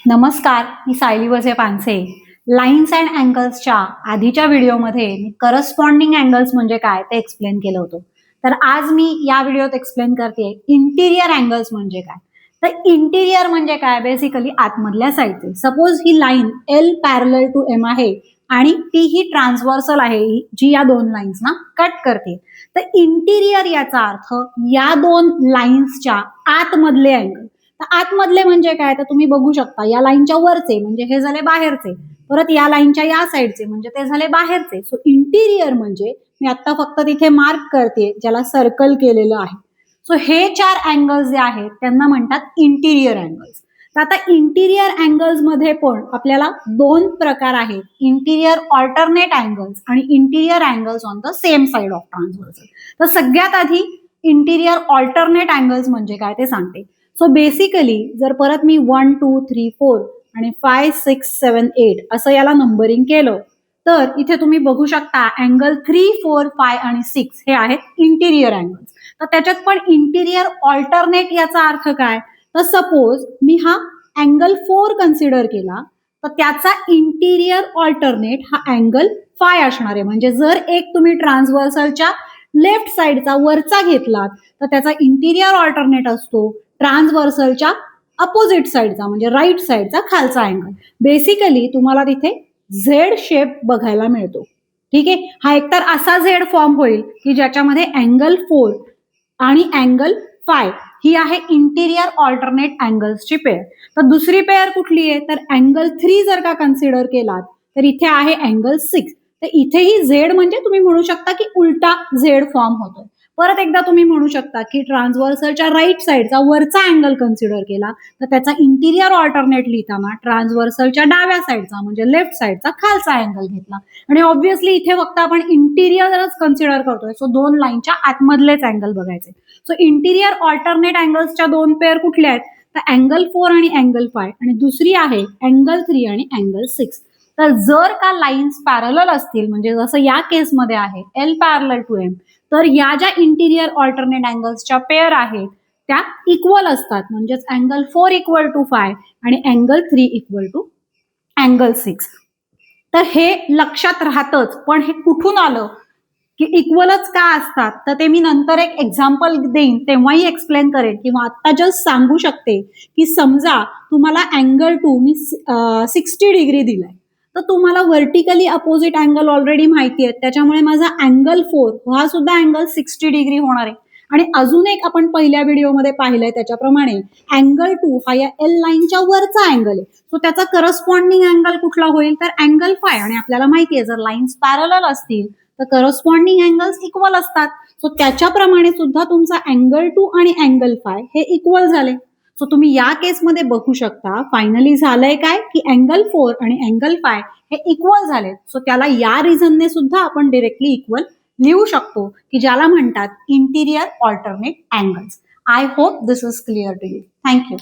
नमस्कार, मी Sayali Vaze Panse. Lines and अँगल्सच्या आधीच्या व्हिडिओमध्ये मी करस्पॉन्डिंग अँगल्स म्हणजे काय ते एक्सप्लेन केलं होतं. तर आज मी या व्हिडिओत एक्सप्लेन करते इंटिरियर अँगल्स म्हणजे काय. तर इंटिरियर म्हणजे काय, बेसिकली आतमधल्या साईडचे. सपोज ही line L parallel to M आहे आणि ती ही ट्रान्सव्हर्सल आहे, जी या दोन लाईन्सना कट करते. तर इंटिरियर याचा अर्थ या दोन लाईन्सच्या आतमधले अँगल. आतमधले म्हणजे काय, तर तुम्ही बघू शकता या लाईनच्या वरचे म्हणजे हे झाले बाहेरचे, परत या लाईनच्या या साईडचे म्हणजे ते झाले बाहेरचे. सो इंटिरियर म्हणजे मी आता फक्त तिथे मार्क करते ज्याला सर्कल केलेलं आहे. सो हे चार अँगल्स जे आहेत त्यांना म्हणतात इंटिरियर अँगल्स. तर आता इंटिरियर अँगल्स मध्ये पण आपल्याला दोन प्रकार आहेत, इंटिरियर ऑल्टरनेट अँगल्स आणि interior angles on the same side of transversal. तर सगळ्यात आधी इंटिरियर ऑल्टरनेट अँगल्स म्हणजे काय ते सांगते. सो बेसिकली जर परत मी 1 2 3 4 आणि 5 6 7 8 असं याला नंबरिंग केलं तर इथे तुम्ही बघू शकता अँगल 3 4 5 आणि 6 हे आहेत इंटिरियर अँगल्स. तर त्याच्यात पण इंटिरियर ऑल्टरनेट याचा अर्थ काय, तर सपोज मी हा अँगल 4 कन्सिडर केला तर त्याचा इंटिरियर ऑल्टरनेट हा अँगल 5 असणार आहे. म्हणजे जर एक तुम्ही ट्रान्सव्हर्सलच्या लेफ्ट साइडचा वरचा घेतलात तर त्याचा इंटिरियर ऑल्टरनेट असतो ट्रान्सव्हर्सलच्या अपोजिट साइडचा म्हणजे राईट साइडचा खालचा अँगल. बेसिकली तुम्हाला तिथे झेड शेप बघायला मिळतो. ठीक आहे, हा एकतर असा झेड फॉर्म होईल की ज्याच्यामध्ये अँगल 4 आणि अँगल 5 ही आहे इंटिरियर ऑल्टरनेट अँगल्सची पेअर. तर दुसरी पेअर कुठली आहे, तर अँगल 3 जर का कन्सिडर केलात तर इथे आहे अँगल 6. तर इथेही झेड म्हणजे तुम्ही म्हणू शकता की उलटा झेड फॉर्म होतोय. परत एकदा तुम्ही म्हणू शकता की ट्रान्सव्हर्सलच्या राईट साइडचा वरचा अँगल कन्सिडर केला तर त्याचा इंटिरियर ऑल्टरनेट लिहिताना ट्रान्सव्हर्सलच्या डाव्या साइडचा म्हणजे लेफ्ट साइडचा खालचा अँगल घेतला. आणि ऑब्व्हियसली इथे फक्त आपण इंटिरियरच कन्सिडर करतोय, सो दोन लाईनच्या आतमधलेच अँगल बघायचे. सो इंटिरियर ऑल्टरनेट अँगल्सच्या दोन पेअर कुठल्या आहेत, तर अँगल 4 आणि अँगल 5 आणि दुसरी आहे अँगल 3 आणि अँगल 6. तर जर का लाईन्स पॅरलल असतील म्हणजे जसं या केसमध्ये आहे एल पॅरलल टू एम, तर या ज्या इंटिरियर ऑल्टरनेट अँगल्सच्या पेअर आहेत त्या इक्वल असतात. म्हणजेच अँगल 4 इक्वल टू 5 आणि अँगल 3 इक्वल टू अँगल 6. तर हे लक्षात राहतच, पण हे कुठून आलं की इक्वलच का असतात, तर ते मी नंतर एक एक्झाम्पल देईन तेव्हाही एक्सप्लेन करेन किंवा आता जस्ट सांगू शकते की समजा तुम्हाला अँगल 2 मी 60 डिग्री दिलाय, तर तुम्हाला व्हर्टिकली अपोजिट अँगल ऑलरेडी माहिती आहे, त्याच्यामुळे माझा अँगल 4 हा सुद्धा अँगल 60 डिग्री होणार आहे. आणि अजून एक आपण पहिल्या व्हिडिओमध्ये पाहिलंय त्याच्याप्रमाणे अँगल 2 हा या एल लाईनच्या वरचा अँगल आहे. सो त्याचा करस्पॉन्डिंग अँगल कुठला होईल, तर अँगल 5. आणि आपल्याला माहिती आहे जर लाईन्स पॅरलल असतील तर करस्पॉन्डिंग अँगल्स इक्वल असतात. सो त्याच्याप्रमाणे सुद्धा तुमचा अँगल 2 आणि अँगल 5 हे इक्वल झाले. सो तुम्ही या केसमध्ये बघू शकता फायनली झालंय काय की अँगल 4 आणि अँगल 5 हे इक्वल झाले. सो त्याला या रिझनने सुद्धा आपण डिरेक्टली इक्वल लिहू शकतो की ज्याला म्हणतात interior alternate angles. I hope this is clear to you. Thank you.